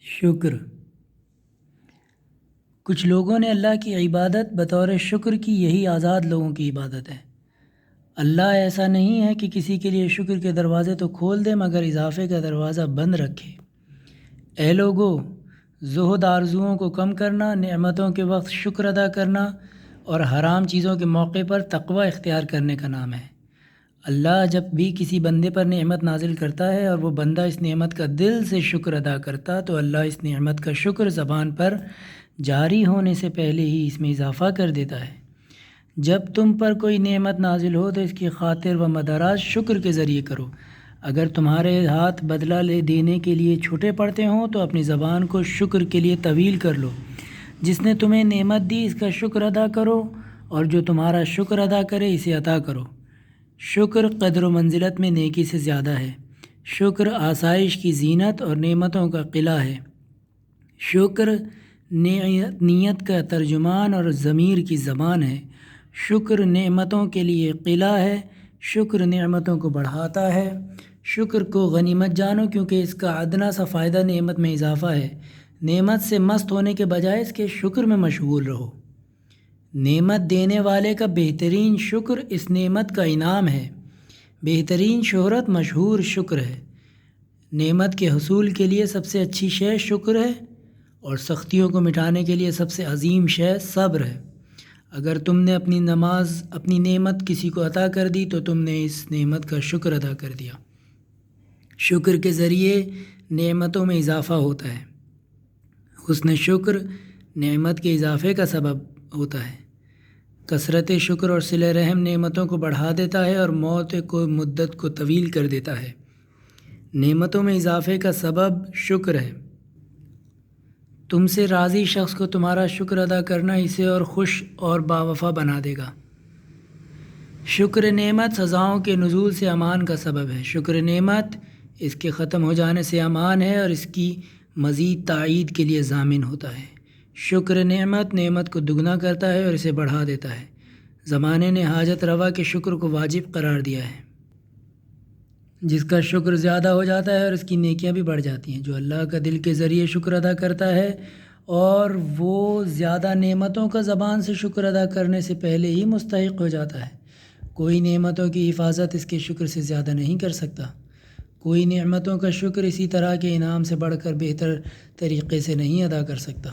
شکر۔ کچھ لوگوں نے اللہ کی عبادت بطور شکر کی یہی آزاد لوگوں کی عبادت ہے۔ اللہ ایسا نہیں ہے کہ کسی کے لیے شکر کے دروازے تو کھول دے مگر اضافے کا دروازہ بند رکھے۔ اے لوگو، زہد آرزوؤں کو کم کرنا، نعمتوں کے وقت شکر ادا کرنا اور حرام چیزوں کے موقع پر تقوی اختیار کرنے کا نام ہے۔ اللہ جب بھی کسی بندے پر نعمت نازل کرتا ہے اور وہ بندہ اس نعمت کا دل سے شکر ادا کرتا تو اللہ اس نعمت کا شکر زبان پر جاری ہونے سے پہلے ہی اس میں اضافہ کر دیتا ہے۔ جب تم پر کوئی نعمت نازل ہو تو اس کی خاطر و مدارات شکر کے ذریعے کرو۔ اگر تمہارے ہاتھ بدلہ لے دینے کے لیے چھوٹے پڑتے ہوں تو اپنی زبان کو شکر کے لیے طویل کر لو۔ جس نے تمہیں نعمت دی اس کا شکر ادا کرو اور جو تمہارا شکر ادا کرے اسے عطا کرو۔ شکر قدر و منزلت میں نیکی سے زیادہ ہے۔ شکر آسائش کی زینت اور نعمتوں کا قلعہ ہے۔ شکر نیت کا ترجمان اور ضمیر کی زبان ہے۔ شکر نعمتوں کے لیے قلعہ ہے۔ شکر نعمتوں کو بڑھاتا ہے۔ شکر کو غنیمت جانو کیونکہ اس کا ادنا سا فائدہ نعمت میں اضافہ ہے۔ نعمت سے مست ہونے کے بجائے اس کے شکر میں مشغول رہو۔ نعمت دینے والے کا بہترین شکر اس نعمت کا انعام ہے۔ بہترین شہرت مشہور شکر ہے۔ نعمت کے حصول کے لیے سب سے اچھی شے شکر ہے اور سختیوں کو مٹانے کے لیے سب سے عظیم شے صبر ہے۔ اگر تم نے اپنی نعمت کسی کو عطا کر دی تو تم نے اس نعمت کا شکر ادا کر دیا۔ شکر کے ذریعے نعمتوں میں اضافہ ہوتا ہے۔ حسن شکر نعمت کے اضافے کا سبب ہوتا ہے۔ کثرت شکر اور صلہ رحم نعمتوں کو بڑھا دیتا ہے اور موت کو مدت کو طویل کر دیتا ہے۔ نعمتوں میں اضافے کا سبب شکر ہے۔ تم سے راضی شخص کو تمہارا شکر ادا کرنا اسے اور خوش اور باوفا بنا دے گا۔ شکر نعمت سزاؤں کے نزول سے امان کا سبب ہے۔ شکر نعمت اس کے ختم ہو جانے سے امان ہے اور اس کی مزید تائید کے لیے ضامن ہوتا ہے۔ شکر نعمت کو دگنا کرتا ہے اور اسے بڑھا دیتا ہے۔ زمانے نے حاجت روا کے شکر کو واجب قرار دیا ہے۔ جس کا شکر زیادہ ہو جاتا ہے اور اس کی نیکیاں بھی بڑھ جاتی ہیں۔ جو اللہ کا دل کے ذریعے شکر ادا کرتا ہے اور وہ زیادہ نعمتوں کا زبان سے شکر ادا کرنے سے پہلے ہی مستحق ہو جاتا ہے۔ کوئی نعمتوں کی حفاظت اس کے شکر سے زیادہ نہیں کر سکتا۔ کوئی نعمتوں کا شکر اسی طرح کے انعام سے بڑھ کر بہتر طریقے سے نہیں ادا کر سکتا۔